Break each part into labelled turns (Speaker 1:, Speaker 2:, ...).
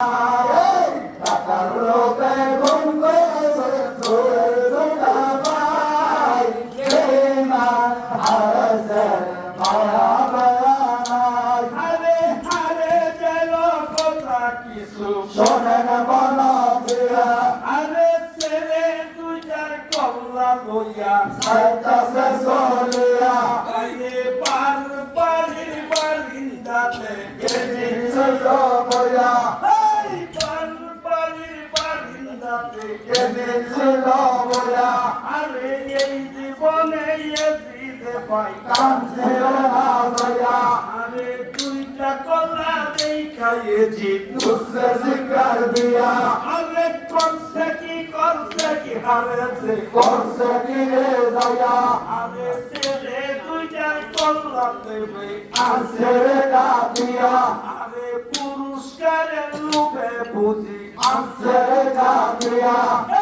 Speaker 1: শোনেন মনপ্রিয়া আরে ছেলে দুইটার কল্লা লইয়া সাইতাছে চলিয়া আরে পার পারির বারিন্দাতে গেছে জবয়া এই পার পারির বারিন্দাতে গেছে জবয়া আরে এই জীবনে এজিদে পাই কাঁদছে না দয়া আরে দুইটা কল্লা দেখায়ে জিত তুসে শিকার দিয়া আরে করছে কি হারেছে করছে কি রে দয়া আরে ছেলে দুইটার কল্লা দেবে আসে রে কাটিয়া আরে পুরস্কারের লোভে বুঝি আসে রে কাটিয়া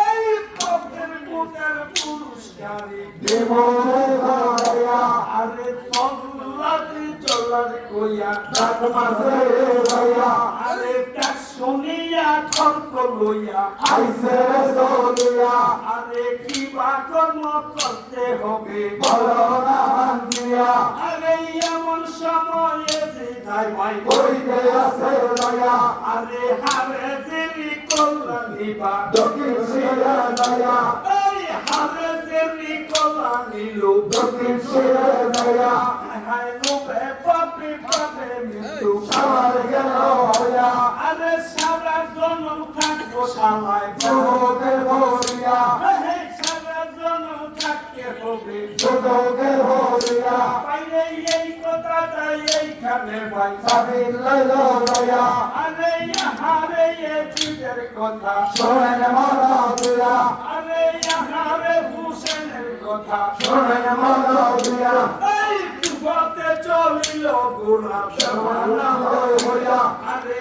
Speaker 1: এই পথের বুকের পুরস্কারই দেব রে দয়া আরে সল্লাতি চলার কইয়া ডাক মাসে দয়া আরে ডাক শুনিয়া খর্ক লইয়া আইসে রে চলিয়া আরে কি বা কর্ম করতে হবে বলো না মানিয়া আরে এমন সময়ে যে যাই ভাই কইতে আছে দয়া আরে হারে দেরি কল্যাণীবা দক্ষিণ শিরা দয়া এই হারে দেরি কল্যাণীলো দক্ষিণ শিরা দয়া হায় লোভে পাপে পাপে মৃত্যু আমার গেল হইয়া আরে সারা জনম থাকবো শালায় যুবকে ভরিয়া সারা জনম থাকতে হবে যুবকে ভরিয়া পাইলে এই কথাটা এইখানে ভাই সাবিল লইল দয়া আরে হারে এই চিতের কথা শোনেন মনপ্রিয়া আরে হারে হুসেনের কথা শোনেন মনপ্রিয়া এই কুফাতে চলিল গোলাপ জমানা হইয়া আরে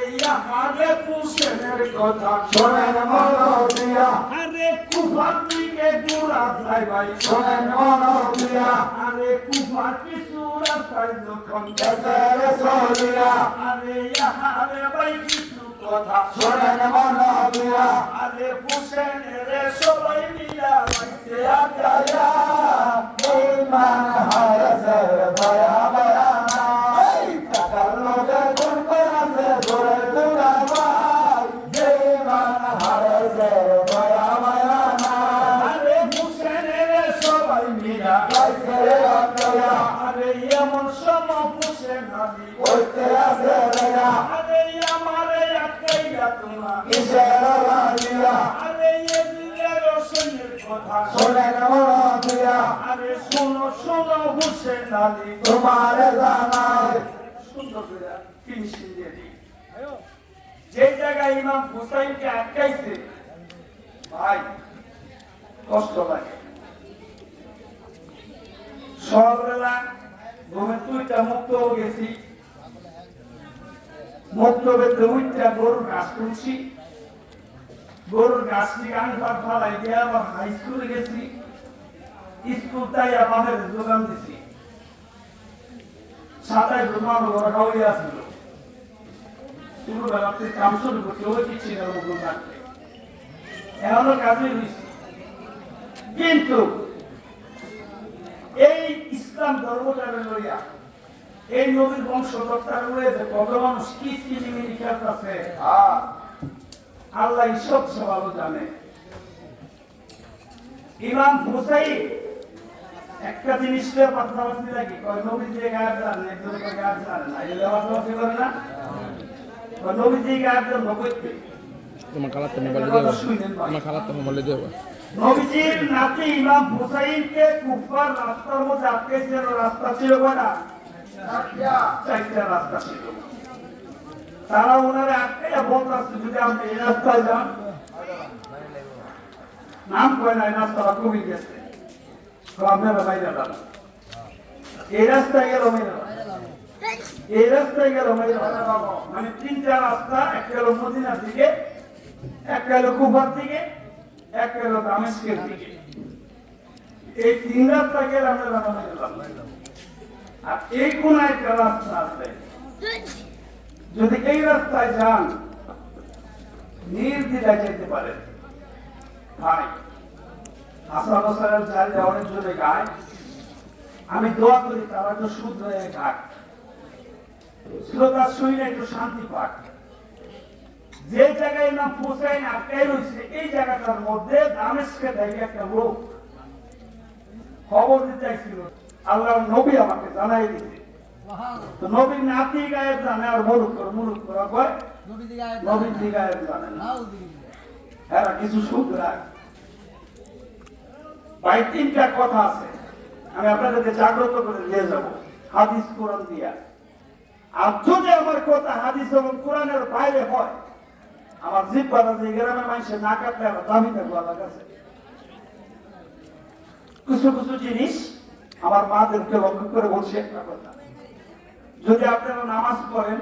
Speaker 1: হারে হুসেনের কথা শোনেন মনপ্রিয়া আরে কুফার দিকে গোলা যাই ভাই শোনেন মনপ্রিয়া আরে কুফার কিছু রাস্তায় যখন গেছে চলিয়া আরে হারে ভাই কিছু কথা শোনেন মনপ্রিয়া আরে হুসেনের সবাই মিলা লাইছে আগায়া ইমান হারাছে দয়া মায়া এই টাকার লোকে কোন করাছে ধরে দুরা ভাই ইমান হারাছে দয়া মায়া আরে হুসেনের সবাই মিলা লাইছে আগায়া আরে এমন সময় হুসেন আলী কইতে আছে দয়া আরে আমারে আকাইয়া তোমরা কিসের লাগিয়া আরে এদিনের রসনের কথা শোনেন মনপ্রিয়া আরে শোনো শোনো হুসেন আলী তোমার জানাই সুন্দর করে ফিনিশিং দিয়ে দিই যে জায়গায় ইমাম হুসাইনকে আটকাইছে ভাই কষ্ট লাগে সকালবেলা ঘুমে তুইটা মুক্ত হয়ে গেছি মুক্ত বেঁধে উইটা গরুর ঘাস তুলছি গরুর ঘাস থেকে আমি ভাত ফালাই দিয়ে আবার হাই স্কুলে গেছি স্কুল তাই আমাদের যোগান দিছি 27 জন মানুষ ওরা খাওয়াই আসছিল ছোটবেলা থেকে কাম শুরু করতে ওই কিছু না ওগুলো থাকতে এখনো কাজে হয়েছি কিন্তু এই ইসলাম ধর্মটাকে লইয়া এই নবীর বংশধরটার রয়েছে কত মানুষ কি চিনিমিনি খেলতেছে আল্লাহ সবচেয়ে ভালো জানে ইমাম হুসাইন একটা জিনিসটা পাশাপাশি লাগে কয় নবী যে গায়েব জানে একজন গায়েব জানে না এই পাশাপাশি করে না নবী যে গায়েব জানে নবীতে
Speaker 2: তোমার খালাতে মোবাইল দেবো তোমার খালাতে মোবাইল দেবো
Speaker 1: নবীজির নাতি ইমাম হুসাইনকে কুফার রাস্তার মধ্যে আটকেছিল রাস্তা ছিল কয়টা চারটা রাস্তা ছিল তারা ওনারে আটকে বলতেছে যদি আপনি এই রাস্তায় যান নাম কয় না এই রাস্তাটা কমে গেছে তো আপনারা বাইরে যান এই রাস্তায় গেল এই রাস্তায় গেল মানে 3টা রাস্তা একটা গেল মদিনার দিকে একটা গেল কুফার দিকে একটা গেল দামেস্কের দিকে এই 3 রাস্তা গেলে আমরা রওনা দিলাম আর এই কোন একটা রাস্তা আছে যদি এই রাস্তায় যান নির্দ্বিধায় যেতে পারেন। ভাই হাসান হোসেনের চাইলে অনেক জনে গায়, আমি দোয়া করি তারা একটু শুদ্ধ হয়ে গাক, শ্রোতা শুনে একটু শান্তি পাক। যে জায়গায় নাম পৌঁছায় আটকাই রয়েছে, এই জায়গাটার মধ্যে দামেস্কে দেখে একটা লোক খবর দিতে ছিল, আল্লাহর নবী আমাকে জানাই দিতে। তো নবীর নাতি গায়েব জানে আর মুলুক করা কয় নবীর গায়েব জানে না। এরা কিছু সুখ রাখ ভাই, তিনটা কথা আছে, আমি আপনাদেরকে জাগ্রত করে নিয়ে যাব হাদিস কোরআন দিয়া। আর যদি আমার কথা হাদিস এবং কোরআনের বাইরে হয়, আমার জিব্বাটা যে গ্রামের মানুষের না কাটলে আমার দামি থাকবো আমার কাছে। কিছু কিছু জিনিস আমার মাদেরকে লক্ষ্য করে বলছি একটা কথা, যদি আপনারা নামাজ পড়েন,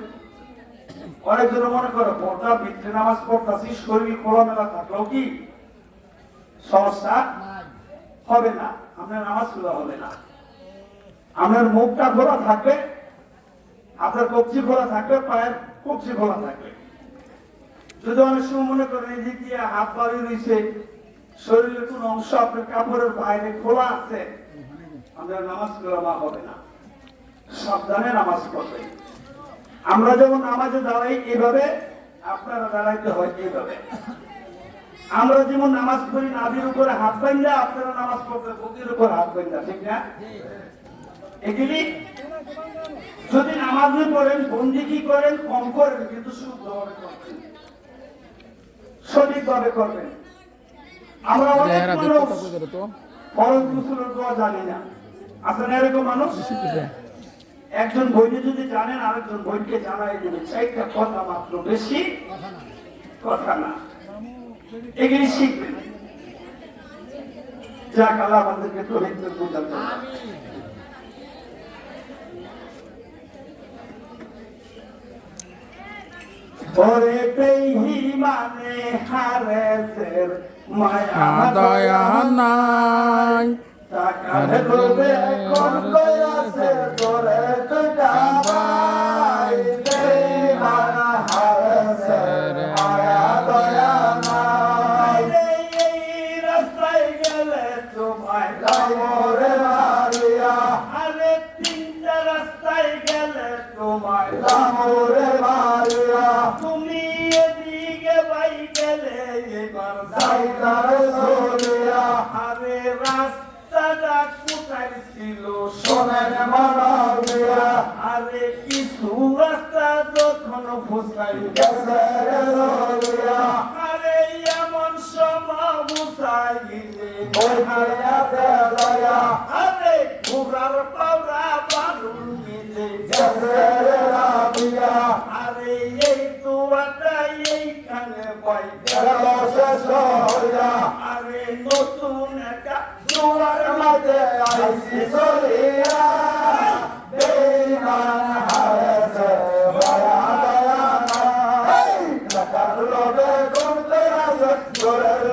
Speaker 1: অনেকজন মনে করে পর্দা ভিতরে নামাজ পড়তেছি, শরীর খোলামেলা থাকলেও কি সমস্যা হবে না, আপনার নামাজ খোলা হবে না। আপনার মুখটা খোলা থাকবে, আপনার কবজি খোলা থাকবে, পায়ের কবজি খোলা থাকবে। যদি অনেক সময় মনে করেন এই দিক দিয়ে হাত বাড়ি রয়েছে, শরীরের কোন অংশ আপনার কাপড়ের বাইরে খোলা আছে, আপনার নামাজ খোলা হবে না। সাবধানে নামাজ পড়বেন। আমরা যেমন নামাজে দাঁড়াই এইভাবে, আপনারা দাঁড়াইতে হয় এইভাবে। আমরা যেমন নামাজ পড়ি নাভির উপরে হাত বান্ধা, আপনারা নামাজ পড়তে বুকের উপর হাত বান্ধা, ঠিক না? এগুলি যদি নামাজে পড়েন, বন্দিগি করেন, কম করেন, কিন্তু শুদ্ধভাবে করবেন, সঠিকভাবে করবেন। আমরা অনেক মানুষ ফরজ গোসলের দোয়া জানি না, আছে না এরকম মানুষ? একজন বইকে যদি জানেন, আরেকজন বইকে জানাই দেবে, চারটা কথা মাত্র, বেশি কথা না। এগুলি শিখবেন, যাক আল্লাহ আমাদেরকে তৌফিক দান করুন। ওরে বেঈমানে হারেসের মায়া দয়া নাই, টাকার লোভে কোন কইরাছে তোরে দুটাবাই। বেঈমান হারেসের মায়া দয়া নাই, এই রাস্তায় গেলে তোমায় লামরে মারিয়া, আরে তিনটা রাস্তায় গেলে তোমায় লামরে মারিয়া। তুমি এদিকে বাই গেলে এবার যাইতারে চলিয়া, আরে রাস্তাটা কোথায় ছিল সোনার মানবিয়া, আরে কিছু রাস্তা যখন ফুসাই গেছে রে চলিয়া, আরে এমন সময় বুঝাই আছে লয়া, আরে ঘুরার পাওরা বারুল মিলে গেছে রে রাবিয়া, আরে এই দুয়াটা এইখানে পাই গেল শেষ হইয়া, আরে নতুন একটা দুয়ার মাঝে আইসি চলিয়া। বেঈমান হারেছে মায়া দয়া নাই, টাকার লোভে করতে আছে তোরের